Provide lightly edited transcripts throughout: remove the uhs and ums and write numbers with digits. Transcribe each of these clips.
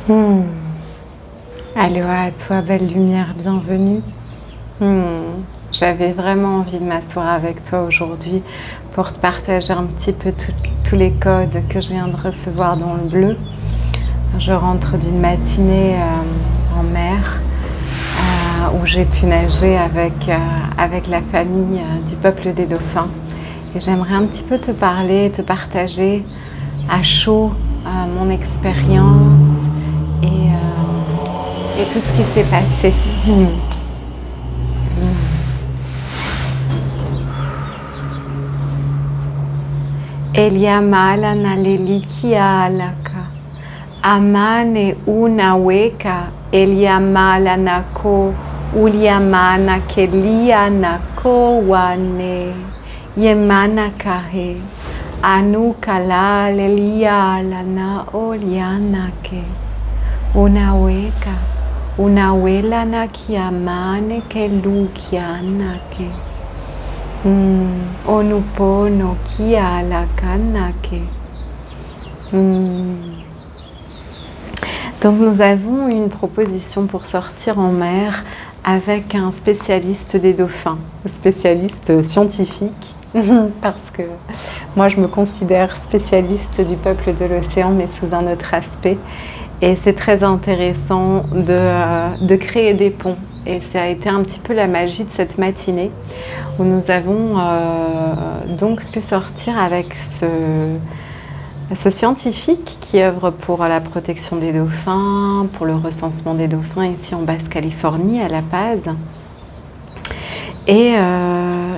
Hmm. Aloha à toi, belle lumière, bienvenue. J'avais vraiment envie de m'asseoir avec toi aujourd'hui pour te partager un petit peu tous les codes que je viens de recevoir dans le bleu. Je rentre d'une matinée en mer où j'ai pu nager avec la famille du peuple des dauphins. Et j'aimerais un petit peu te parler, te partager à chaud mon expérience et tout ce qui s'est passé. Eliamala nalelikia alaka. Amane unaweka Eliamala nako uliamana kelia nako wane. Yemana kahe. Anukala lelia lana olianake. Unaweka. Unawela na kiamane kelukianake. Onupono kiala kanake. Donc nous avons une proposition pour sortir en mer avec un spécialiste des dauphins, spécialiste scientifique, parce que moi je me considère spécialiste du peuple de l'océan, mais sous un autre aspect. Et c'est très intéressant de créer des ponts. Et ça a été un petit peu la magie de cette matinée où nous avons donc pu sortir avec ce scientifique qui œuvre pour la protection des dauphins, pour le recensement des dauphins ici en Basse-Californie, à La Paz. Et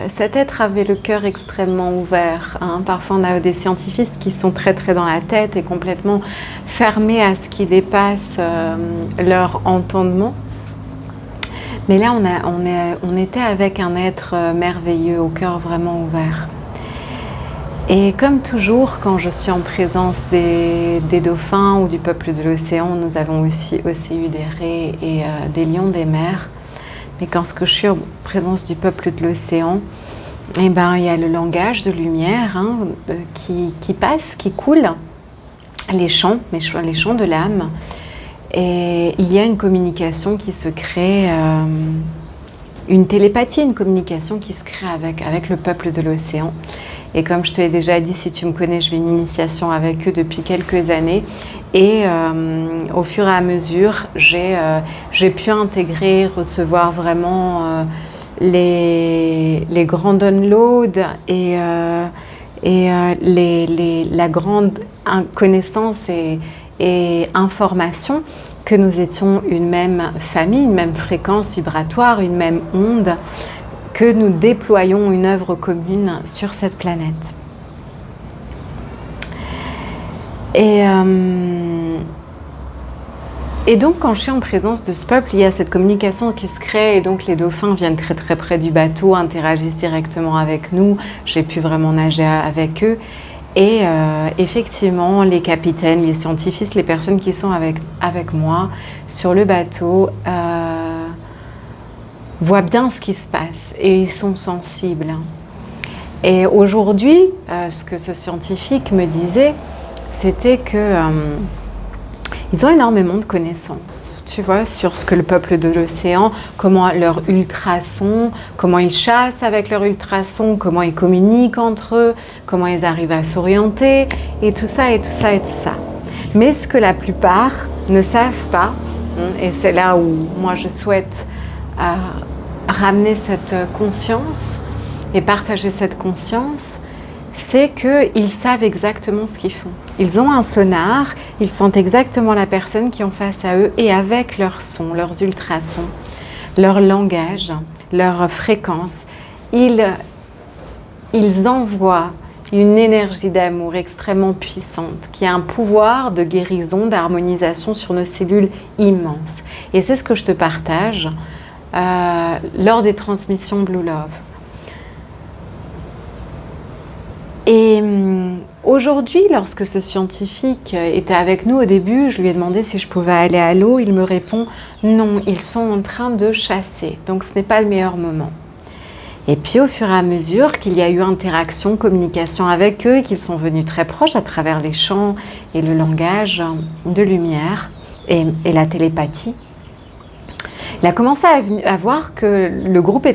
cet être avait le cœur extrêmement ouvert. Parfois, on a des scientifiques qui sont très dans la tête et complètement fermés à ce qui dépasse leur entendement. Mais là, on était avec un être merveilleux, au cœur vraiment ouvert. Et comme toujours, quand je suis en présence des dauphins ou du peuple de l'océan, nous avons aussi eu des raies et des lions des mers. Mais quand je suis en présence du peuple de l'océan, eh ben, il y a le langage de lumière qui passe, qui coule, les chants de l'âme. Et il y a une communication qui se crée, une télépathie, une communication qui se crée avec le peuple de l'océan. Et comme je te l'ai déjà dit, si tu me connais, je vis une initiation avec eux depuis quelques années. Et au fur et à mesure, j'ai pu intégrer, recevoir vraiment les grands downloads et la grande connaissance et information que nous étions une même famille, une même fréquence vibratoire, une même onde, que nous déployons une œuvre commune sur cette planète. Et donc, quand je suis en présence de ce peuple, il y a cette communication qui se crée et donc les dauphins viennent très près du bateau, interagissent directement avec nous. J'ai pu vraiment nager avec eux. Et effectivement, les capitaines, les scientifiques, les personnes qui sont avec moi sur le bateau voient bien ce qui se passe et ils sont sensibles. Et aujourd'hui, ce que ce scientifique me disait, c'était que ils ont énormément de connaissances, tu vois, sur ce que le peuple de l'océan, comment leurs ultrasons, comment ils chassent avec leurs ultrasons, comment ils communiquent entre eux, comment ils arrivent à s'orienter, et tout ça. Mais ce que la plupart ne savent pas, et c'est là où moi je souhaite ramener cette conscience et partager cette conscience, c'est qu'ils savent exactement ce qu'ils font. Ils ont un sonar, ils sentent exactement la personne qui est en face à eux et avec leurs sons, leurs ultrasons, leur langage, leur fréquence, ils envoient une énergie d'amour extrêmement puissante qui a un pouvoir de guérison, d'harmonisation sur nos cellules immenses. Et c'est ce que je te partage lors des transmissions Blue Love. Et aujourd'hui, lorsque ce scientifique était avec nous au début, je lui ai demandé si je pouvais aller à l'eau. Il me répond non, ils sont en train de chasser, donc ce n'est pas le meilleur moment. Et puis au fur et à mesure qu'il y a eu interaction, communication avec eux, qu'ils sont venus très proches à travers les chants et le langage de lumière, et la télépathie, il a commencé à voir que le groupe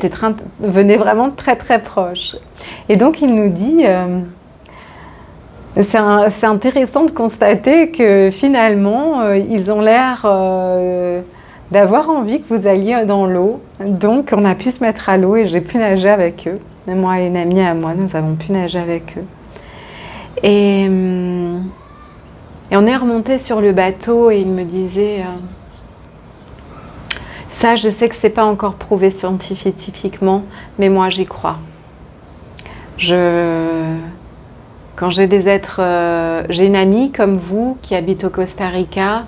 venait vraiment très très proche. Et donc il nous dit, c'est intéressant de constater que finalement ils ont l'air d'avoir envie que vous alliez dans l'eau. Donc on a pu se mettre à l'eau et j'ai pu nager avec eux. Moi et une amie à moi, nous avons pu nager avec eux. Et on est remonté sur le bateau et il me disait... ça, je sais que c'est pas encore prouvé scientifiquement, mais moi j'y crois. Quand j'ai des êtres, j'ai une amie comme vous qui habite au Costa Rica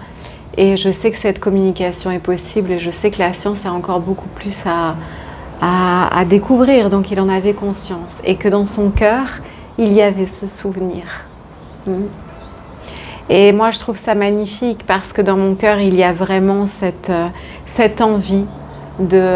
et je sais que cette communication est possible et je sais que la science a encore beaucoup plus à découvrir, donc il en avait conscience et que dans son cœur, il y avait ce souvenir. Et moi, je trouve ça magnifique parce que dans mon cœur, il y a vraiment cette envie de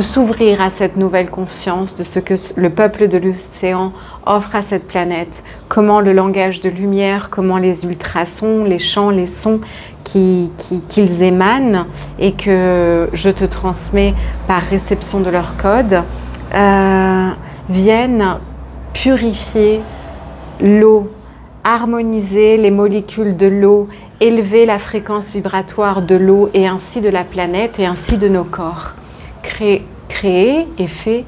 s'ouvrir à cette nouvelle conscience de ce que le peuple de l'océan offre à cette planète. Comment le langage de lumière, comment les ultrasons, les chants, les sons qu'ils émanent et que je te transmets par réception de leur code, viennent purifier l'eau, harmoniser les molécules de l'eau, élever la fréquence vibratoire de l'eau et ainsi de la planète et ainsi de nos corps. Créer et fait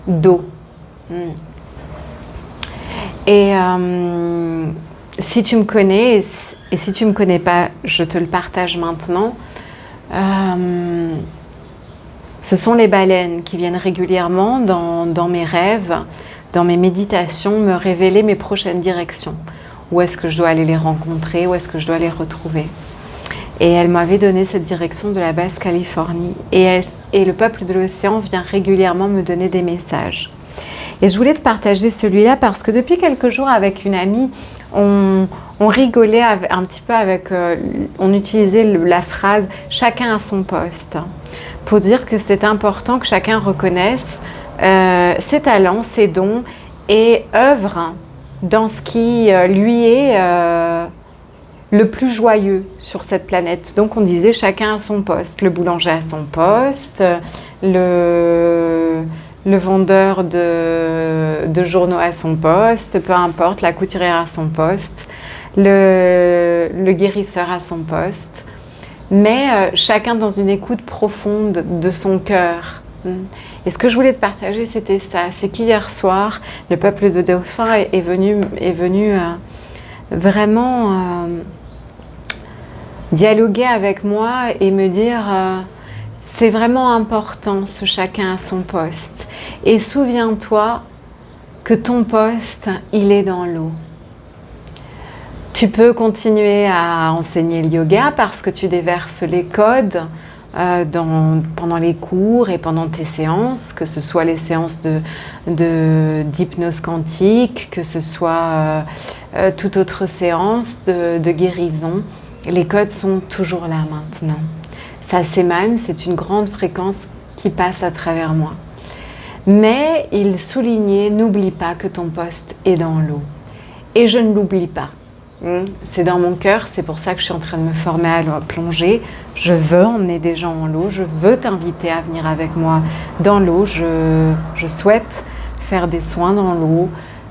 d'eau. Et si tu me connais et si tu ne me connais pas, je te le partage maintenant. Ce sont les baleines qui viennent régulièrement dans mes rêves, dans mes méditations, me révéler mes prochaines directions. Où est-ce que je dois aller les rencontrer, où est-ce que je dois les retrouver. Et elle m'avait donné cette direction de la Basse-Californie. Et le peuple de l'océan vient régulièrement me donner des messages. Et je voulais te partager celui-là parce que depuis quelques jours avec une amie, on rigolait un petit peu on utilisait la phrase « chacun à son poste » pour dire que c'est important que chacun reconnaisse ses talents, ses dons et œuvre dans ce qui lui est le plus joyeux sur cette planète. Donc on disait chacun à son poste. Le boulanger à son poste, le vendeur de journaux à son poste, peu importe, la couturière à son poste, le guérisseur à son poste. Mais chacun dans une écoute profonde de son cœur. Et ce que je voulais te partager, c'était ça. C'est qu'hier soir, le peuple de dauphins est venu vraiment dialoguer avec moi et me dire c'est vraiment important ce chacun à son poste. Et souviens-toi que ton poste, il est dans l'eau. Tu peux continuer à enseigner le yoga parce que tu déverses les codes pendant les cours et pendant tes séances, que ce soit les séances d'hypnose quantique, que ce soit toute autre séance de guérison. Les codes sont toujours là maintenant. Ça s'émane, c'est une grande fréquence qui passe à travers moi. Mais il soulignait, n'oublie pas que ton poste est dans l'eau. Et je ne l'oublie pas. C'est dans mon cœur, c'est pour ça que je suis en train de me former à la plongée. Je veux emmener des gens en l'eau, je veux t'inviter à venir avec moi dans l'eau. Je souhaite faire des soins dans l'eau.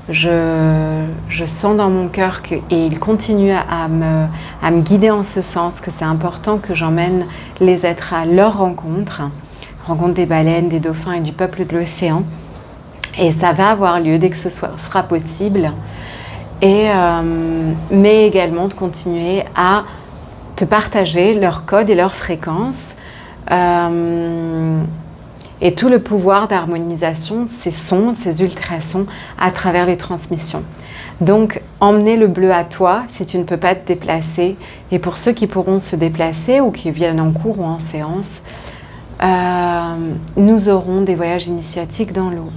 Je sens dans mon cœur et il continue à me guider en ce sens, que c'est important que j'emmène les êtres à leur rencontre des baleines, des dauphins et du peuple de l'océan. Et ça va avoir lieu dès que ce sera possible. Mais également de continuer à te partager leurs codes et leurs fréquences et tout le pouvoir d'harmonisation de ces sons, de ces ultrasons à travers les transmissions. Donc, emmenez le bleu à toi si tu ne peux pas te déplacer. Et pour ceux qui pourront se déplacer ou qui viennent en cours ou en séance, nous aurons des voyages initiatiques dans l'eau.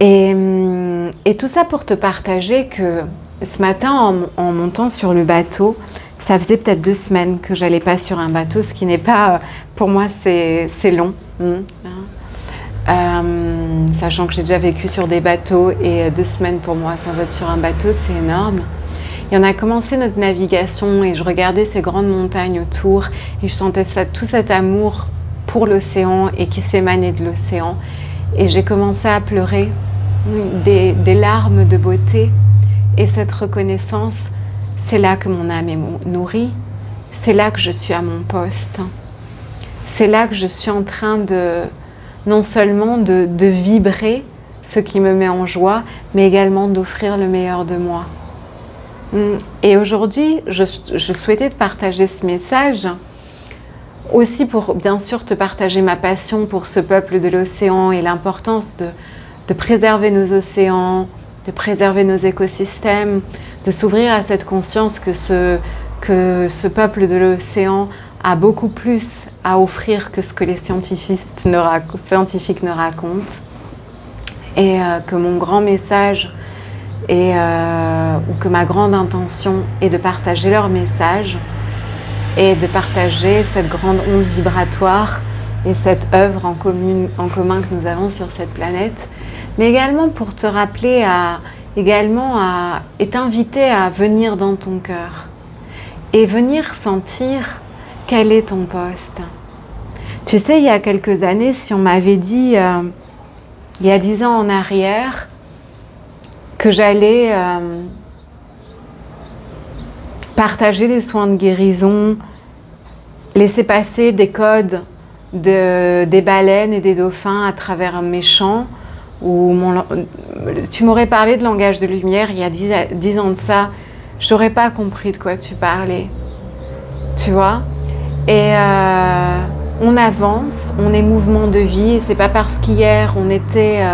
Et tout ça pour te partager que ce matin, en montant sur le bateau, ça faisait peut-être 2 semaines que j'allais pas sur un bateau, ce qui n'est pas, pour moi, c'est long. Sachant que j'ai déjà vécu sur des bateaux et 2 semaines pour moi sans être sur un bateau, c'est énorme. Et on a commencé notre navigation et je regardais ces grandes montagnes autour et je sentais tout cet amour pour l'océan et qui s'émanait de l'océan. Et j'ai commencé à pleurer des larmes de beauté. Et cette reconnaissance, c'est là que mon âme est nourrie. C'est là que je suis à mon poste. C'est là que je suis en train de, non seulement de vibrer ce qui me met en joie, mais également d'offrir le meilleur de moi. Et aujourd'hui, je souhaitais te partager ce message, aussi pour bien sûr te partager ma passion pour ce peuple de l'océan et l'importance de préserver nos océans, de préserver nos écosystèmes, de s'ouvrir à cette conscience que ce peuple de l'océan a beaucoup plus à offrir que ce que les scientifiques ne racontent. Et que mon grand message ou que ma grande intention est de partager leur message et de partager cette grande onde vibratoire et cette œuvre en commun que nous avons sur cette planète, mais également pour te rappeler et t'inviter à venir dans ton cœur et venir sentir quel est ton poste. Tu sais, il y a quelques années, si on m'avait dit, il y a 10 ans en arrière, que j'allais partager des soins de guérison, laisser passer des codes des baleines et des dauphins à travers mes chants, tu m'aurais parlé de langage de lumière il y a 10 ans de ça, je n'aurais pas compris de quoi tu parlais. Tu vois ? Et on avance, on est mouvement de vie, et c'est pas parce qu'hier on était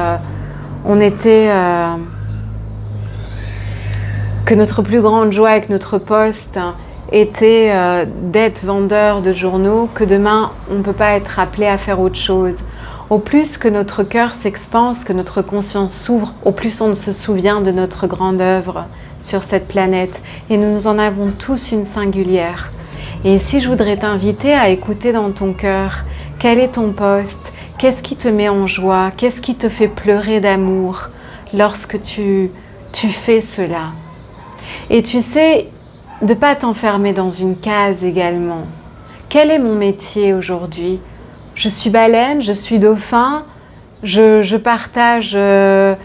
que notre plus grande joie avec notre poste était d'être vendeur de journaux que demain on ne peut pas être appelé à faire autre chose. Au plus que notre cœur s'expanse, que notre conscience s'ouvre, au plus on se souvient de notre grande œuvre sur cette planète. Et nous en avons tous une singulière. Et ici, je voudrais t'inviter à écouter dans ton cœur quel est ton poste, qu'est-ce qui te met en joie, qu'est-ce qui te fait pleurer d'amour lorsque tu fais cela. Et tu sais, de ne pas t'enfermer dans une case également. Quel est mon métier aujourd'hui ? Je suis baleine, je suis dauphin, je partage de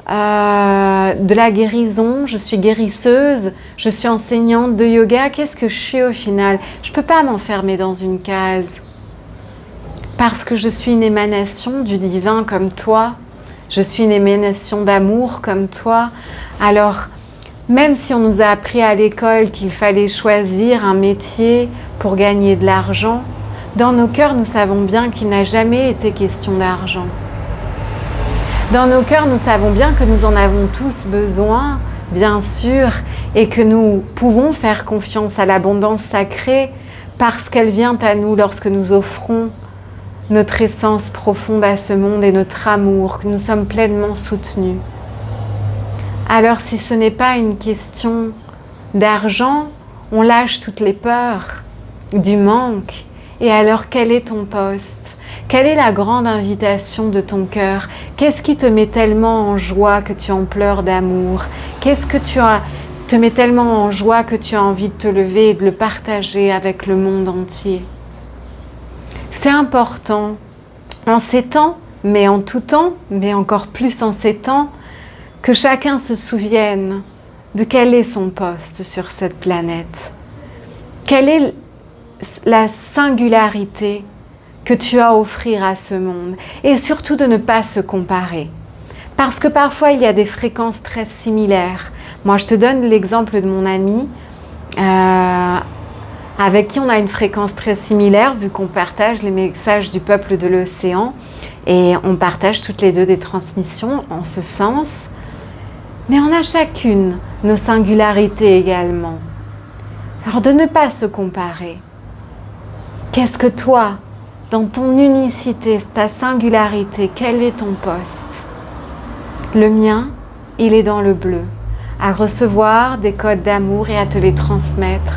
la guérison, je suis guérisseuse, je suis enseignante de yoga. Qu'est-ce que je suis au final ? Je ne peux pas m'enfermer dans une case parce que je suis une émanation du divin comme toi, je suis une émanation d'amour comme toi. Alors, même si on nous a appris à l'école qu'il fallait choisir un métier pour gagner de l'argent, dans nos cœurs, nous savons bien qu'il n'a jamais été question d'argent. Dans nos cœurs, nous savons bien que nous en avons tous besoin, bien sûr, et que nous pouvons faire confiance à l'abondance sacrée parce qu'elle vient à nous lorsque nous offrons notre essence profonde à ce monde et notre amour, que nous sommes pleinement soutenus. Alors, si ce n'est pas une question d'argent, on lâche toutes les peurs du manque. Et alors, quel est ton poste ? Quelle est la grande invitation de ton cœur ? Qu'est-ce qui te met tellement en joie que tu en pleures d'amour ? Qu'est-ce que te met tellement en joie que tu as envie de te lever et de le partager avec le monde entier ? C'est important, en ces temps, mais en tout temps, mais encore plus en ces temps, que chacun se souvienne de quel est son poste sur cette planète. Quelle est la singularité que tu as à offrir à ce monde, et surtout de ne pas se comparer. Parce que parfois, il y a des fréquences très similaires. Moi, je te donne l'exemple de mon amie, avec qui on a une fréquence très similaire, vu qu'on partage les messages du peuple de l'océan, et on partage toutes les deux des transmissions en ce sens. Mais on a chacune nos singularités également. Alors, de ne pas se comparer. Qu'est-ce que toi, dans ton unicité, ta singularité, quel est ton poste ? Le mien, il est dans le bleu, à recevoir des codes d'amour et à te les transmettre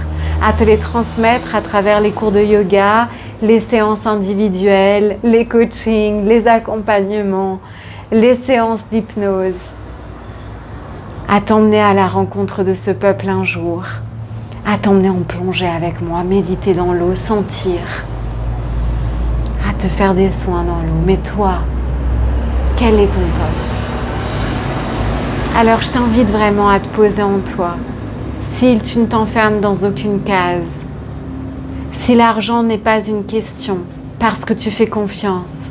à travers les cours de yoga, les séances individuelles, les coachings, les accompagnements, les séances d'hypnose. à t'emmener à la rencontre de ce peuple un jour, à t'emmener en plongée avec moi, méditer dans l'eau, sentir, à te faire des soins dans l'eau. Mais toi, quel est ton poste? Alors je t'invite vraiment à te poser en toi. Si tu ne t'enfermes dans aucune case, si l'argent n'est pas une question, parce que tu fais confiance,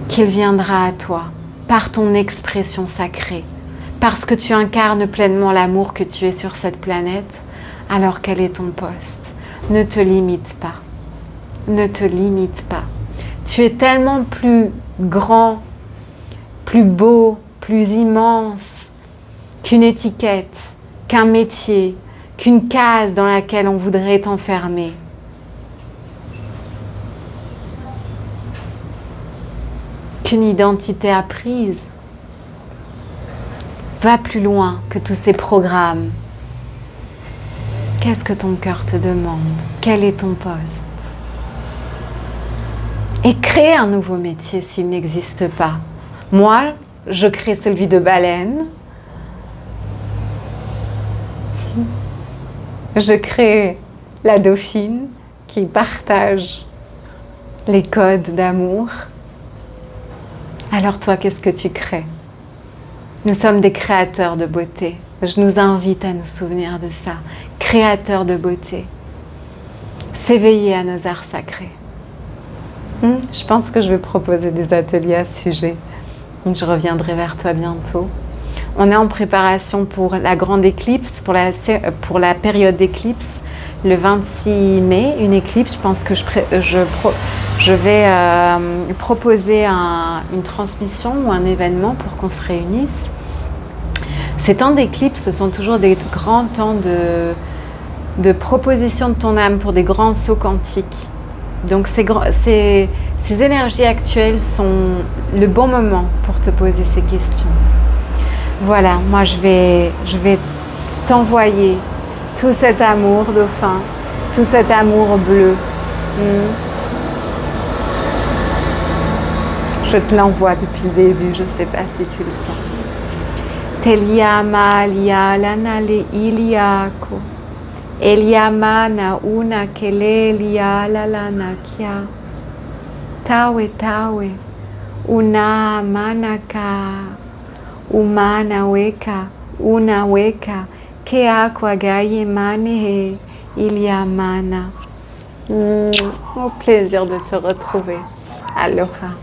qu'il viendra à toi par ton expression sacrée, parce que tu incarnes pleinement l'amour que tu es sur cette planète, alors quel est ton poste? Ne te limite pas. Ne te limite pas. Tu es tellement plus grand, plus beau, plus immense qu'une étiquette, qu'un métier, qu'une case dans laquelle on voudrait t'enfermer. Qu'une identité apprise. Va plus loin que tous ces programmes. Qu'est-ce que ton cœur te demande? Quel est ton poste? Et crée un nouveau métier s'il n'existe pas. Moi, je crée celui de baleine. Je crée la dauphine qui partage les codes d'amour. Alors toi, qu'est-ce que tu crées? Nous sommes des créateurs de beauté. Je nous invite à nous souvenir de ça. Créateurs de beauté. S'éveiller à nos arts sacrés. Je pense que je vais proposer des ateliers à ce sujet. Je reviendrai vers toi bientôt. On est en préparation pour la grande éclipse, pour la période d'éclipse, le 26 mai, une éclipse. Je pense que je vais proposer une transmission ou un événement pour qu'on se réunisse. Ces temps d'éclipse, ce sont toujours des grands temps de proposition de ton âme pour des grands sauts quantiques. Donc ces énergies actuelles sont le bon moment pour te poser ces questions. Voilà, moi je vais t'envoyer tout cet amour dauphin, tout cet amour bleu. Je te l'envoie depuis le début, je ne sais pas si tu le sens. Teliama lia lanale iliako. Eliama na una kele lia lalana kia. Tawe tawe. Una manaka. Umana weka. Una weka. Ke aqua gaye manehe. Iliamana. Au plaisir de te retrouver. Aloha.